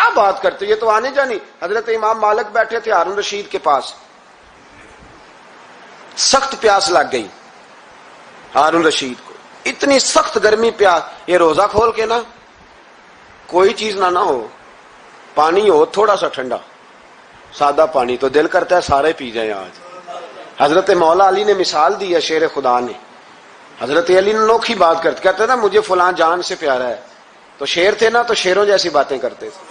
کیا بات کرتے، یہ تو آنے جانی۔ حضرت امام مالک بیٹھے تھے ہارون رشید کے پاس، سخت پیاس لگ گئی ہارون رشید کو، اتنی سخت گرمی پیاس، یہ روزہ کھول کے نا کوئی چیز نہ ہو، پانی ہو تھوڑا سا ٹھنڈا سادہ پانی، تو دل کرتا ہے سارے پی جائیں آج۔ حضرت مولا علی نے مثال دی ہے، شیر خدا نے، حضرت علی نے انوکھی بات کرتے، کہتے نا مجھے فلاں جان سے پیارا ہے، تو شیر تھے نا تو شیروں جیسی باتیں کرتے تھے۔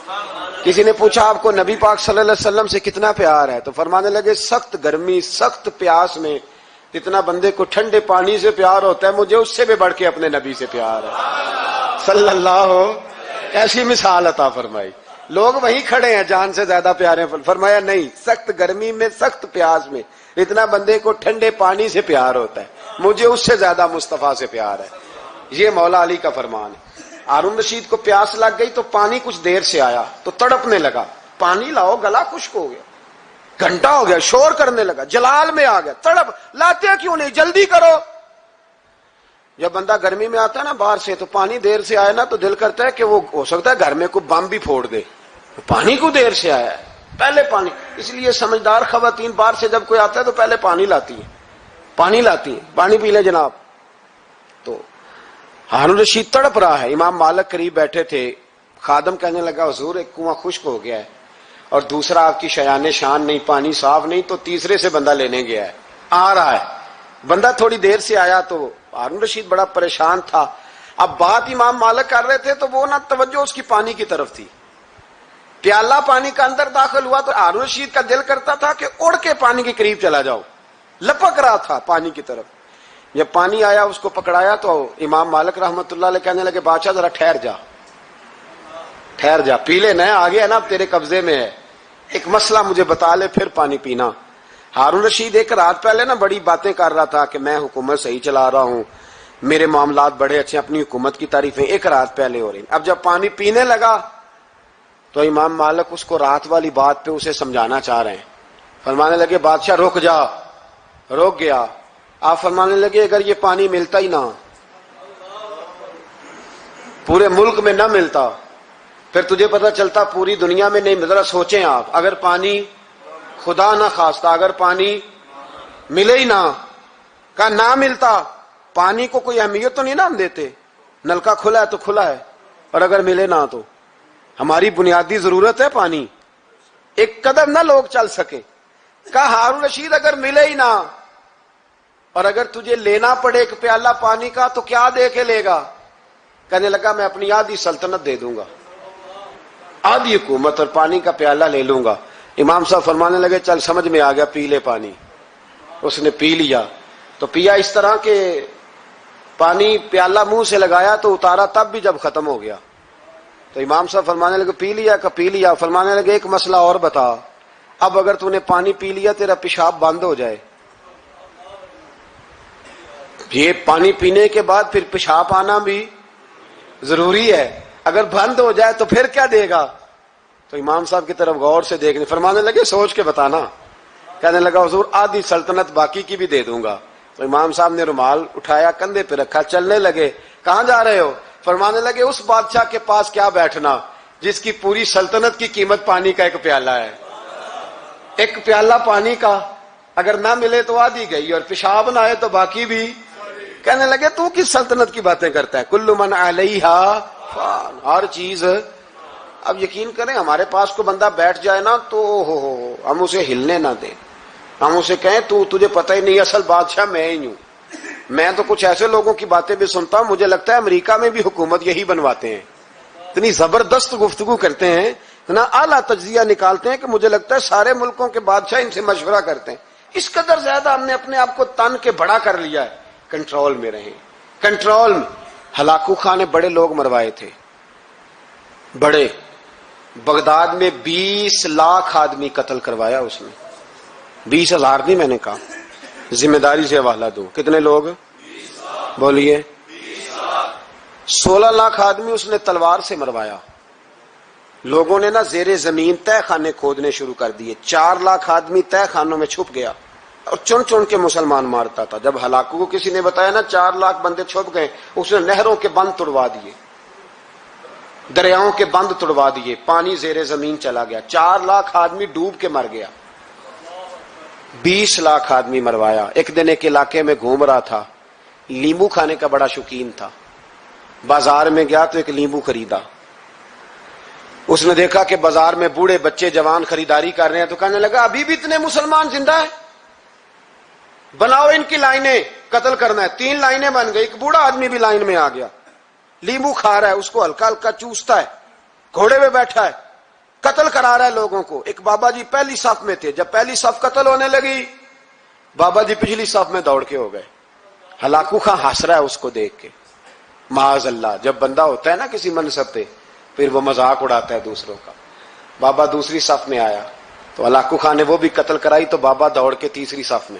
کسی نے پوچھا آپ کو نبی پاک صلی اللہ علیہ وسلم سے کتنا پیار ہے، تو فرمانے لگے سخت گرمی سخت پیاس میں جتنا بندے کو ٹھنڈے پانی سے پیار ہوتا ہے مجھے اس سے بھی بڑھ کے اپنے نبی سے پیار ہے صلی اللہ۔ ایسی مثال عطا فرمائی، لوگ وہیں کھڑے ہیں جان سے زیادہ پیارے، فرمایا نہیں، سخت گرمی میں سخت پیاس میں اتنا بندے کو ٹھنڈے پانی سے پیار ہوتا ہے مجھے اس سے زیادہ مصطفیٰ سے پیار ہے۔ یہ مولا علی کا فرمان ہے۔ ہارون رشید کو پیاس لگ گئی تو پانی کچھ دیر سے آیا تو تڑپنے لگا، پانی لاؤ، گلا خشک ہو گیا، گھنٹہ ہو گیا، شور کرنے لگا، جلال میں آ گیا، تڑپ، لاتے کیوں نہیں، جلدی کرو۔ جب بندہ گرمی میں آتا ہے نا باہر سے تو پانی دیر سے آیا نا تو دل کرتا ہے کہ وہ ہو سکتا ہے گھر میں کوئی بم بھی پھوڑ دے، پانی کو دیر سے آیا ہے، پہلے پانی۔ اس لیے سمجھدار خواتین باہر سے جب کوئی آتا ہے تو پہلے پانی لاتی ہیں، پانی پی لے جناب۔ تو ہارون رشید تڑپ رہا ہے، امام مالک قریب بیٹھے تھے، خادم کہنے لگا حضور ایک کنواں خشک ہو گیا ہے اور دوسرا آپ کی شایان شان نہیں، پانی صاف نہیں، تو تیسرے سے بندہ لینے گیا ہے، آ رہا ہے۔ بندہ تھوڑی دیر سے آیا تو ہارون رشید بڑا پریشان تھا۔ اب بات امام مالک کر رہے تھے تو وہ نہ توجہ اس کی پانی کی طرف تھی، پیالہ پانی کا اندر داخل ہوا تو ہارون رشید کا دل کرتا تھا کہ اڑ کے پانی کے قریب چلا جاؤ، لپک رہا تھا پانی کی طرف۔ جب پانی آیا اس کو پکڑایا تو امام مالک رحمت اللہ علیہ کہنے لگے بادشاہ ذرا ٹھہر جا، پی لے، نیا آ گیا نا اب تیرے قبضے میں ہے، ایک مسئلہ مجھے بتا لے پھر پانی پینا۔ ہارون رشید ایک رات پہلے نا بڑی باتیں کر رہا تھا کہ میں حکومت صحیح چلا رہا ہوں، میرے معاملات بڑے اچھے، اپنی حکومت کی تعریفیں ایک رات پہلے ہو رہی۔ اب جب پانی پینے لگا تو امام مالک اس کو رات والی بات پہ اسے سمجھانا چاہ رہے ہیں، فرمانے لگے بادشاہ رک جا، رک گیا۔ آپ فرمانے لگے اگر یہ پانی ملتا ہی نہ، پورے ملک میں نہ ملتا، پھر تجھے پتہ چلتا پوری دنیا میں نہیں۔ ذرا سوچیں آپ، اگر پانی خدا نہ خواستہ اگر پانی ملے ہی نہ، کہا نہ ملتا، پانی کو کوئی اہمیت تو نہیں نا ہم دیتے، نلکا کھلا ہے تو کھلا ہے، اور اگر ملے نہ تو ہماری بنیادی ضرورت ہے پانی، ایک قدم نہ لوگ چل سکے۔ کہا ہارون رشید اگر ملے ہی نہ اور اگر تجھے لینا پڑے ایک پیالہ پانی کا تو کیا دے کے لے گا؟ کہنے لگا میں اپنی آدھی سلطنت دے دوں گا، آدھی حکومت اور پانی کا پیالہ لے لوں گا۔ امام صاحب فرمانے لگے چل سمجھ میں آ گیا، پی لے پانی۔ اس نے پی لیا تو پیا اس طرح کہ پانی پیالہ منہ سے لگایا تو اتارا تب بھی جب ختم ہو گیا تو امام صاحب فرمانے لگے پی لیا کہ پی لیا؟ فرمانے لگے ایک مسئلہ اور بتا، اب اگر تو نے پانی پی لیا تیرا پیشاب بند ہو جائے، یہ پانی پینے کے بعد پھر پیشاب آنا بھی ضروری ہے، اگر بند ہو جائے تو پھر کیا دے گا؟ تو امام صاحب کی طرف غور سے دیکھنے، فرمانے لگے سوچ کے بتانا۔ کہنے لگا حضور آدھی سلطنت باقی کی بھی دے دوں گا۔ تو امام صاحب نے رومال اٹھایا کندھے پہ رکھا، چلنے لگے۔ کہاں جا رہے ہو؟ فرمانے لگے اس بادشاہ کے پاس کیا بیٹھنا جس کی پوری سلطنت کی قیمت پانی کا ایک پیالہ ہے، ایک پیالہ پانی کا اگر نہ ملے تو آدھی گئی اور پیشاب نہ آئے تو باقی بھی۔ کہنے لگے تو کس سلطنت کی باتیں کرتا ہے، کل من علیہا فان، ہر چیز۔ اب یقین کریں ہمارے پاس کو بندہ بیٹھ جائے نا تو ہم اسے ہلنے نہ دیں، ہم اسے کہیں تجھے پتہ ہی نہیں اصل بادشاہ میں ہی ہوں۔ میں تو کچھ ایسے لوگوں کی باتیں بھی سنتا ہوں، مجھے لگتا ہے امریکہ میں بھی حکومت یہی بنواتے ہیں، اتنی زبردست گفتگو کرتے ہیں، اتنا اعلیٰ تجزیہ نکالتے ہیں کہ مجھے لگتا ہے سارے ملکوں کے بادشاہ ان سے مشورہ کرتے ہیں۔ اس قدر زیادہ ہم نے اپنے آپ کو تن کے بڑا کر لیا ہے۔ کنٹرول میں رہیں، کنٹرول میں۔ ہلاکو خان نے بڑے لوگ مروائے تھے، بڑے، بغداد میں 20 لاکھ آدمی قتل کروایا اس نے، 20,000 نہیں میں نے کہا، ذمہ داری سے حوالہ دو، کتنے لوگ بولیے؟ 16 لاکھ آدمی اس نے تلوار سے مروایا۔ لوگوں نے نا زیر زمین تہ خانے کھودنے شروع کر دیے، 4 لاکھ آدمی تہ خانوں میں چھپ گیا اور چن چن کے مسلمان مارتا تھا۔ جب ہلاکو کو کسی نے بتایا نا 4 لاکھ بندے چھپ گئے، اس نے نہروں کے بند توڑوا دیے، دریاؤں کے بند توڑوا دیے، پانی زیر زمین چلا گیا، 4 لاکھ آدمی ڈوب کے مر گیا، 20 لاکھ آدمی مروایا۔ ایک دن ایک علاقے میں گھوم رہا تھا، لیمبو کھانے کا بڑا شوقین تھا، بازار میں گیا تو ایک لیمبو خریدا۔ اس نے دیکھا کہ بازار میں بوڑھے بچے جوان خریداری کر رہے ہیں، تو کہنے لگا ابھی بھی اتنے مسلمان زندہ ہیں، بناؤ ان کی لائنیں، قتل کرنا ہے۔ 3 لائنیں بن گئی، ایک بوڑھا آدمی بھی لائن میں آ گیا، لیمبو کھا رہا ہے، اس کو ہلکا ہلکا چوستا ہے، گھوڑے پہ بیٹھا ہے، قتل کرا رہا ہے لوگوں کو۔ ایک بابا جی پہلی صف میں تھے، جب پہلی صف قتل ہونے لگی، بابا جی پچھلی صف میں دوڑ کے ہو گئے۔ ہلاکو خان ہنس رہا ہے اس کو دیکھ کے، معاذ اللہ، جب بندہ ہوتا ہے نا کسی منصب پہ پھر وہ مذاق اڑاتا ہے دوسروں کا۔ بابا دوسری صف میں آیا تو ہلاکو خان نے وہ بھی قتل کرائی، تو بابا دوڑ کے تیسری صف میں،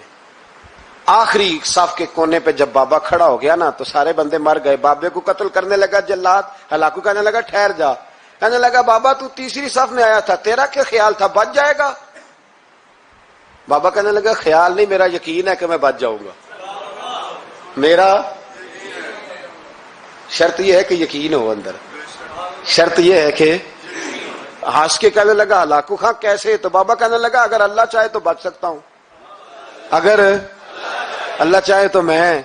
آخری صف کے کونے پہ جب بابا کھڑا ہو گیا نا تو سارے بندے مر گئے۔ بابے کو قتل کرنے لگا جلاد، ہلاکو کہنے لگا ٹھہر جا، کہنے لگا بابا تو تیسری صف میں آیا تھا، تیرا کیا خیال تھا بچ جائے گا؟ بابا کہنے لگا خیال نہیں، میرا یقین ہے کہ میں بچ جاؤں گا، میرا شرط یہ ہے کہ یقین ہو اندر، شرط یہ ہے کہ ہنس کے کہنے لگا ہلاکو خان کیسے؟ تو بابا کہنے لگا اگر اللہ چاہے تو بچ سکتا ہوں، اگر اللہ چاہے تو میں۔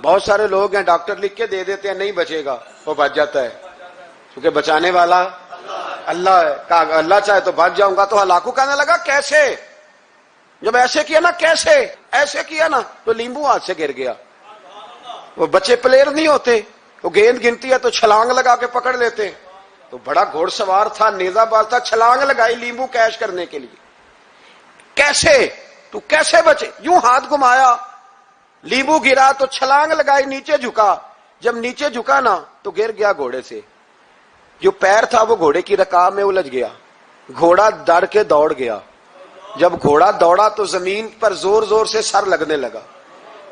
بہت سارے لوگ ہیں ڈاکٹر لکھ کے دے دیتے ہیں نہیں بچے گا، وہ بچ جاتا ہے کیونکہ بچانے والا اللہ ہے، کہا اللہ چاہے تو بچ جاؤں گا۔ تو ہلاکو کہنے لگا کیسے؟ جب ایسے کیا نا، کیسے ایسے کیا نا، تو لیمبو ہاتھ سے گر گیا۔ وہ بچے پلیئر نہیں ہوتے، وہ گیند گنتی ہے تو چھلانگ لگا کے پکڑ لیتے، تو بڑا گھوڑ سوار تھا، نیزہ باز تھا، چھلانگ لگائی لیمبو کیش کرنے کے لیے۔ کیسے؟ تو کیسے بچے؟ یوں ہاتھ گھمایا، لیمبو گرا تو چھلانگ لگائی، نیچے جھکا، جب نیچے جھکا نا تو گر گیا گھوڑے سے، جو پیر تھا وہ گھوڑے کی رکاب میں الجھ گیا، گھوڑا ڈر کے دوڑ گیا۔ جب گھوڑا دوڑا تو زمین پر زور زور سے سر لگنے لگا،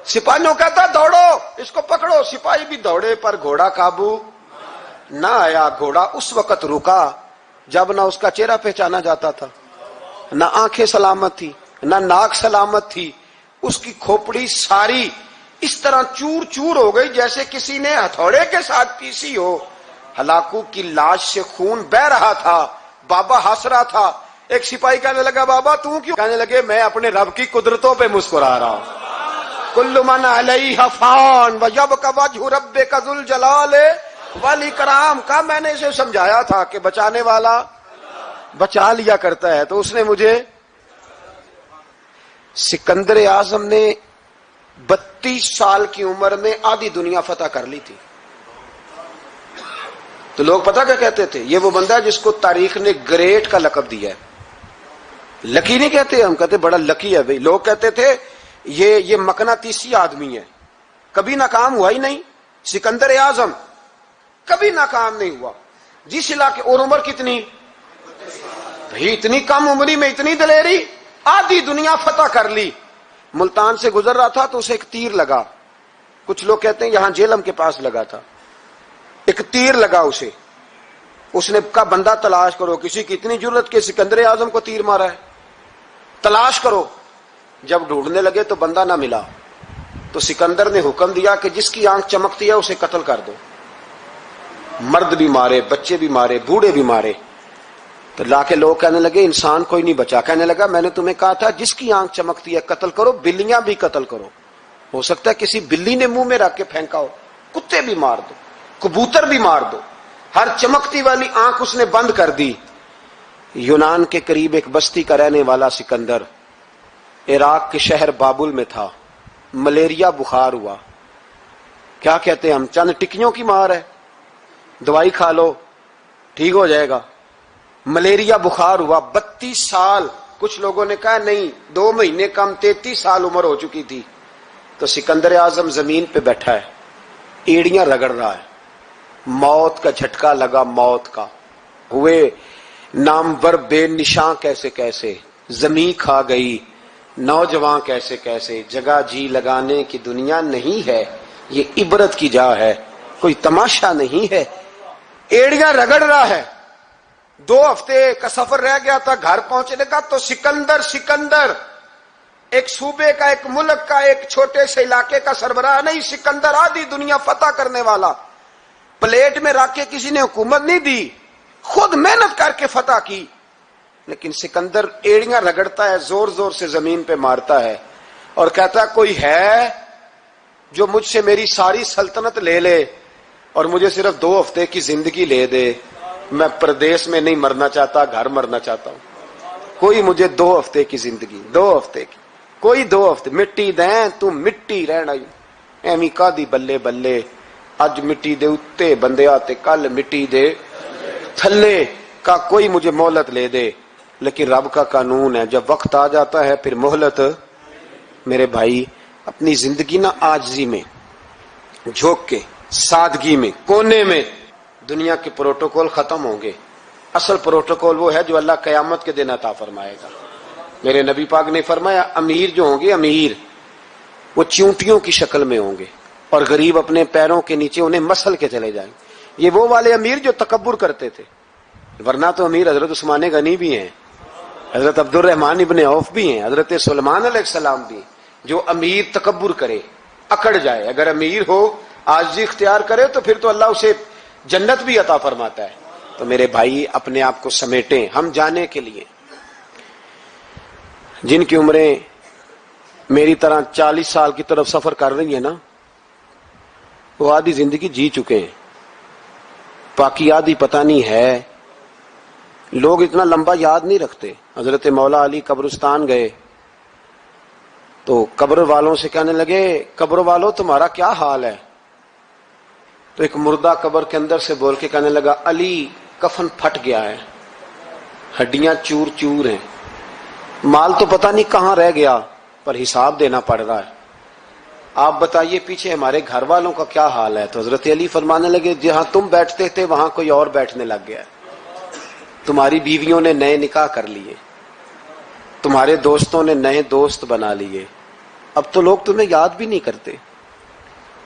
سپاہیوں کہتا دوڑو اس کو پکڑو، سپاہی بھی دوڑے پر گھوڑا قابو نہ آیا۔ گھوڑا اس وقت رکا جب نہ اس کا چہرہ پہچانا جاتا تھا، نہ آنکھیں سلامت تھی، نہ ناک سلامت تھی، اس کی کھوپڑی ساری اس طرح چور چور ہو گئی جیسے کسی نے ہتھوڑے کے ساتھ پیسی ہو۔ ہلاکو کی لاش سے خون بہ رہا تھا، بابا ہنس رہا تھا۔ ایک سپاہی کہنے لگا بابا تو کیوں؟ کہنے لگے میں اپنے رب کی قدرتوں پہ مسکرا رہا ہوں۔ کل من علیہ فان ویبقی وجہ ربک ذو الجلال والاکرام کا میں نے اسے سمجھایا تھا کہ بچانے والا بچا لیا کرتا ہے، تو اس نے مجھے۔ سکندر اعظم نے 32 سال کی عمر میں آدھی دنیا فتح کر لی تھی، تو لوگ پتہ کیا کہتے تھے؟ یہ وہ بندہ ہے جس کو تاریخ نے گریٹ کا لقب دیا ہے۔ لکی نہیں کہتے، ہم کہتے بڑا لکی ہے بھائی۔ لوگ کہتے تھے یہ مقناطیسی آدمی ہے، کبھی ناکام ہوا ہی نہیں۔ سکندر اعظم کبھی ناکام نہیں ہوا، جس علاقے، اور عمر کتنی بھائی، اتنی کم عمری میں اتنی دلیری، آدھی دنیا فتح کر لی۔ ملتان سے گزر رہا تھا تو اسے ایک تیر لگا، کچھ لوگ کہتے ہیں یہاں جیلم کے پاس لگا تھا، ایک تیر لگا اسے۔ اس نے کہا بندہ تلاش کرو، کسی کی اتنی جرت کہ سکندر اعظم کو تیر مارا ہے، تلاش کرو۔ جب ڈھونڈنے لگے تو بندہ نہ ملا، تو سکندر نے حکم دیا کہ جس کی آنکھ چمکتی ہے اسے قتل کر دو۔ مرد بھی مارے، بچے بھی مارے، بوڑھے بھی مارے۔ تو لا کے لوگ کہنے لگے انسان کوئی نہیں بچا۔ کہنے لگا میں نے تمہیں کہا تھا جس کی آنکھ چمکتی ہے قتل کرو، بلیاں بھی قتل کرو، ہو سکتا ہے کسی بلی نے منہ میں رکھ کے پھینکا ہو، کتے بھی مار دو، کبوتر بھی مار دو، ہر چمکتی والی آنکھ اس نے بند کر دی۔ یونان کے قریب ایک بستی کا رہنے والا سکندر عراق کے شہر بابل میں تھا، ملیریا بخار ہوا، کیا کہتے ہیں ہم، چند ٹکیوں کی مار ہے، دوائی کھا لو ٹھیک ہو جائے گا۔ ملیریا بخار ہوا، 32 سال، کچھ لوگوں نے کہا نہیں 2 مہینے کم، 33 سال عمر ہو چکی تھی۔ تو سکندر اعظم زمین پہ بیٹھا ہے، ایڑیاں رگڑ رہا ہے، موت کا جھٹکا لگا، موت کا، ہوئے نامور بے نشاں کیسے کیسے، زمین کھا گئی، نوجوان کیسے کیسے، جگہ جی لگانے کی دنیا نہیں ہے، یہ عبرت کی جا ہے، کوئی تماشا نہیں ہے۔ ایڑیاں رگڑ رہا ہے، 2 ہفتے کا سفر رہ گیا تھا گھر پہنچنے کا، تو سکندر ایک صوبے کا، ایک ملک کا، ایک چھوٹے سے علاقے کا سربراہ نہیں، سکندر آدھی دنیا فتح کرنے والا پلیٹ میں رکھ کے کسی نے حکومت نہیں دی، خود محنت کر کے فتح کی. لیکن سکندر ایڑیاں رگڑتا ہے، زور زور سے زمین پہ مارتا ہے اور کہتا ہے کوئی ہے جو مجھ سے میری ساری سلطنت لے لے اور مجھے صرف 2 ہفتے کی زندگی لے دے. میں پردیس میں نہیں مرنا چاہتا، گھر مرنا چاہتا ہوں. کوئی مجھے 2 ہفتے کی زندگی، 2 ہفتے کی، کوئی 2 ہفتے. مٹی دیں تو مٹی رہنا ایویں کا دی بلے بلے. اج مٹی دے اتے بندے آتے، کل مٹی دے تھلے کا کوئی مجھے مہلت لے دے. لیکن رب کا قانون ہے، جب وقت آ جاتا ہے پھر مہلت. میرے بھائی اپنی زندگی نا عاجزی میں جھوک کے، سادگی میں، کونے میں. دنیا کے پروٹوکول ختم ہوں گے. اصل پروٹوکول وہ ہے جو اللہ قیامت کے دن عطا فرمائے گا. میرے نبی پاک نے فرمایا امیر جو ہوں گے، امیر وہ چونٹیوں کی شکل میں ہوں گے اور غریب اپنے پیروں کے نیچے انہیں مسل کے چلے جائیں. یہ وہ والے امیر جو تکبر کرتے تھے، ورنہ تو امیر حضرت عثمان غنی بھی ہیں، حضرت عبد الرحمن ابن عوف بھی ہیں، حضرت سلیمان علیہ السلام بھی. جو امیر تکبر کرے، اکڑ جائے، اگر امیر ہو عاجزی اختیار کرے تو پھر تو اللہ اسے جنت بھی عطا فرماتا ہے. تو میرے بھائی اپنے آپ کو سمیٹیں. ہم جانے کے لیے جن کی عمریں میری طرح 40 سال کی طرف سفر کر رہی ہیں نا، وہ آدھی زندگی جی چکے ہیں، باقی آدھی پتہ نہیں ہے. لوگ اتنا لمبا یاد نہیں رکھتے. حضرت مولا علی قبرستان گئے تو قبر والوں سے کہنے لگے قبر والوں تمہارا کیا حال ہے؟ تو ایک مردہ قبر کے اندر سے بول کے کہنے لگا علی کفن پھٹ گیا ہے، ہڈیاں چور چور ہیں، مال تو پتہ نہیں کہاں رہ گیا پر حساب دینا پڑ رہا ہے. آپ بتائیے پیچھے ہمارے گھر والوں کا کیا حال ہے؟ تو حضرت علی فرمانے لگے جہاں تم بیٹھتے تھے وہاں کوئی اور بیٹھنے لگ گیا ہے. تمہاری بیویوں نے نئے نکاح کر لیے، تمہارے دوستوں نے نئے دوست بنا لیے، اب تو لوگ تمہیں یاد بھی نہیں کرتے،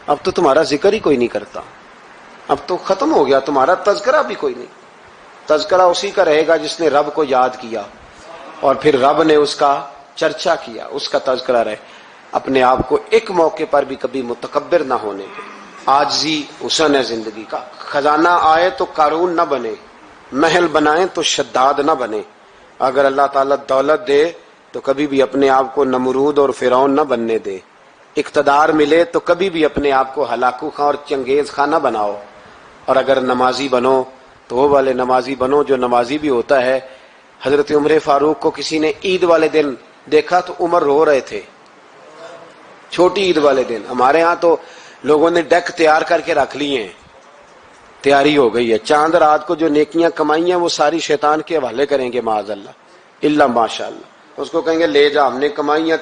اب تو تمہارا ذکر ہی کوئی نہیں کرتا، اب تو ختم ہو گیا، تمہارا تذکرہ بھی کوئی نہیں. تذکرہ اسی کا رہے گا جس نے رب کو یاد کیا اور پھر رب نے اس کا چرچا کیا، اس کا تذکرہ رہے. اپنے آپ کو ایک موقع پر بھی کبھی متکبر نہ ہونے دے. عاجزی حسن ہے زندگی کا. خزانہ آئے تو قارون نہ بنے، محل بنائیں تو شداد نہ بنے. اگر اللہ تعالیٰ دولت دے تو کبھی بھی اپنے آپ کو نمرود اور فرعون نہ بننے دے. اقتدار ملے تو کبھی بھی اپنے آپ کو ہلاکو خاں اور چنگیز خاں نہ بناؤ. اور اگر نمازی بنو تو وہ والے نمازی بنو جو نمازی بھی ہوتا ہے. حضرت عمر فاروق کو کسی نے عید والے دن دیکھا تو عمر رو رہے تھے، چھوٹی عید والے دن. ہمارے ہاں تو لوگوں نے ڈیک تیار کر کے رکھ لیے ہیں، تیاری ہو گئی ہے. چاند رات کو جو نیکیاں کمائی ہیں وہ ساری شیطان کے حوالے کریں گے معاذ اللہ، الا ماشاء اللہ. اس کو کہیں گے لے جا، ہم نے کمائی ہیں